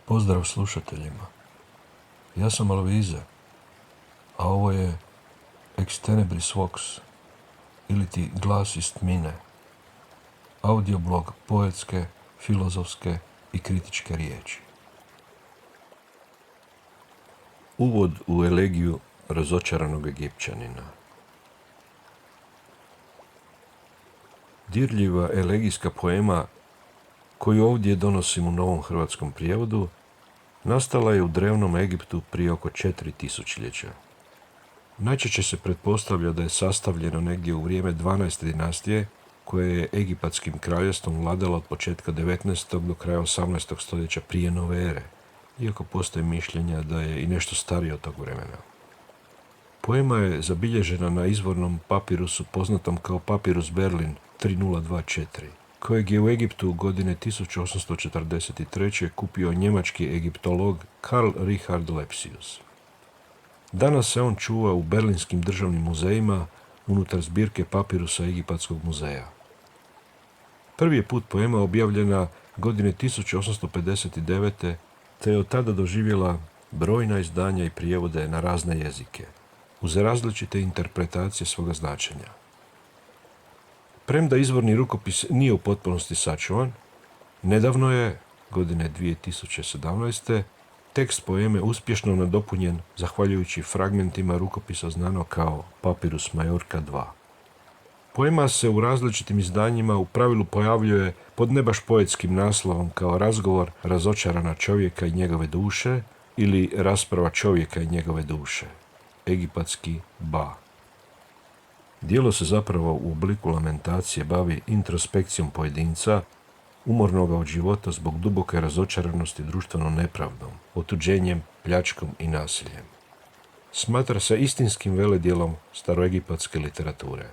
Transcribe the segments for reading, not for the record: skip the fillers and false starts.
Pozdrav slušateljima. Ja sam Alviza, a ovo je Ex Tenebris Vox, ili ti Glas iz tmine, audioblog poetske, filozofske i kritičke riječi. Uvod u elegiju razočaranog Egipćanina. Dirljiva elegijska poema koju ovdje donosim u novom hrvatskom prijevodu nastala je u drevnom Egiptu prije oko 4000 godina. Najčešće se pretpostavlja da je sastavljeno negdje u vrijeme 12. dinastije, koje je egipatskim kraljevstvom vladala od početka 19. do kraja 18. stoljeća prije nove ere, iako postoje mišljenja da je i nešto starije od tog vremena. Poema je zabilježena na izvornom papirusu poznatom kao Papirus Berlin 3024, kojeg je u Egiptu u godine 1843. kupio njemački egiptolog Karl Richard Lepsius. Danas se on čuva u berlinskim državnim muzejima unutar zbirke papirusa Egipatskog muzeja. Prvi je put poema objavljena godine 1859. te je od tada doživjela brojna izdanja i prijevode na razne jezike, uz različite interpretacije svoga značenja. Premda izvorni rukopis nije u potpunosti sačuvan, nedavno je, godine 2017. tekst poeme uspješno nadopunjen zahvaljujući fragmentima rukopisa znano kao Papirus Majorka 2. Poema se u različitim izdanjima u pravilu pojavljuje pod ne baš poetskim naslovom kao razgovor razočarana čovjeka i njegove duše ili rasprava čovjeka i njegove duše, egipatski Ba. Djelo se zapravo u obliku lamentacije bavi introspekcijom pojedinca, umornoga od života zbog duboke razočaranosti društvenom nepravdom, otuđenjem, pljačkom i nasiljem. Smatra se istinskim veledjelom staroegipatske literature.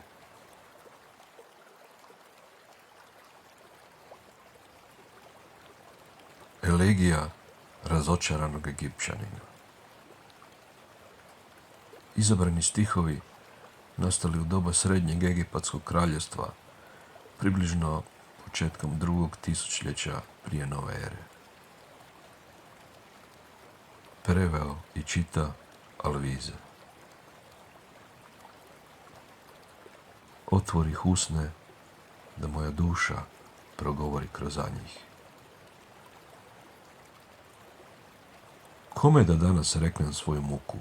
Elegija razočaranog Egipćanina. Izabrani stihovi nastali u doba srednjeg egipatskog kraljevstva, približno početkom 2. tisućljeća prije nove ere. Preveo i čita Alviza. Otvori usne da moja duša progovori kroz njih. Kome da danas reknem svoju muku?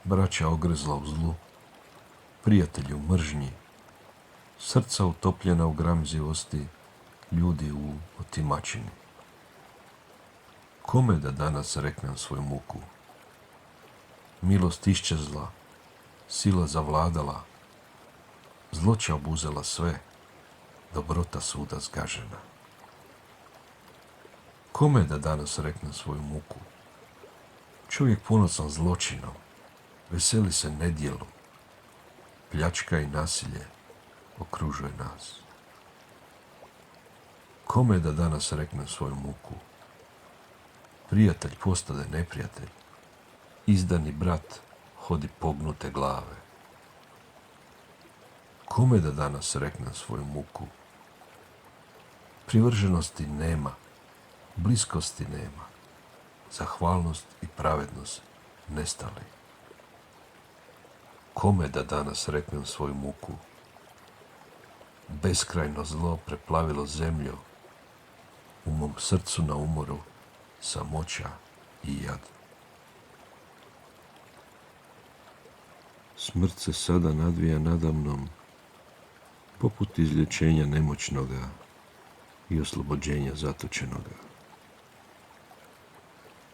Braća ogrezla u zlu, prijatelji u mržnji, srca utopljena u gramzivosti, ljudi u otimačini. Kome da danas reknem svoju muku? Milost iščezla, sila zavladala, zloća obuzela sve, dobrota svuda zgažena. Kome da danas reknem svoju muku? Čovjek ponosan zločinom, veseli se nedjelom, pljačka i nasilje okružuje nas. Kome da danas reknem svoju muku? Prijatelj postade neprijatelj, izdani brat hodi pognute glave. Kome da danas reknem svoju muku? Privrženosti nema, bliskosti nema, zahvalnost i pravednost nestali. Kome da danas reknem svoju muku? Beskrajno zlo preplavilo zemlju, u mom srcu na umoru samoća i jad. Smrt se sada nadvija nadamnom, poput izlječenja nemoćnoga i oslobođenja zatočenoga.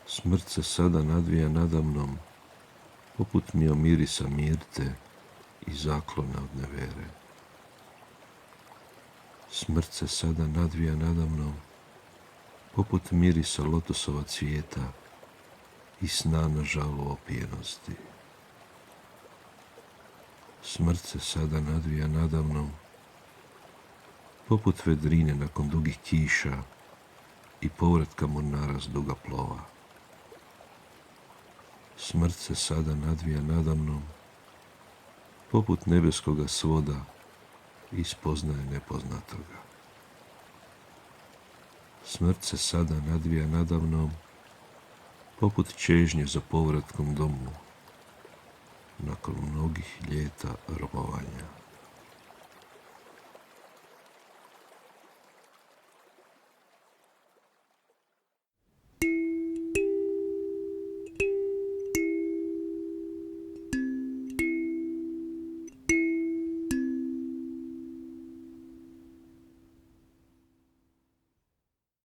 Smrt se sada nadvija nadamnom, poput miomirisa mirte i zaklona od nevere. Smrt se sada nadvija nadamnom, poput mirisa lotosova cvijeta i sna na žalu opijenosti. Smrt se sada nadvija nadamnom, poput vedrine nakon dugih kiša i povratka mornara s duga plova. Smrt se sada nadvija nadamnom, poput nebeskoga svoda i spoznaje nepoznatoga. Smrt se sada nadvija nadamnom, poput čežnje za povratkom domu, nakon mnogih ljeta robovanja.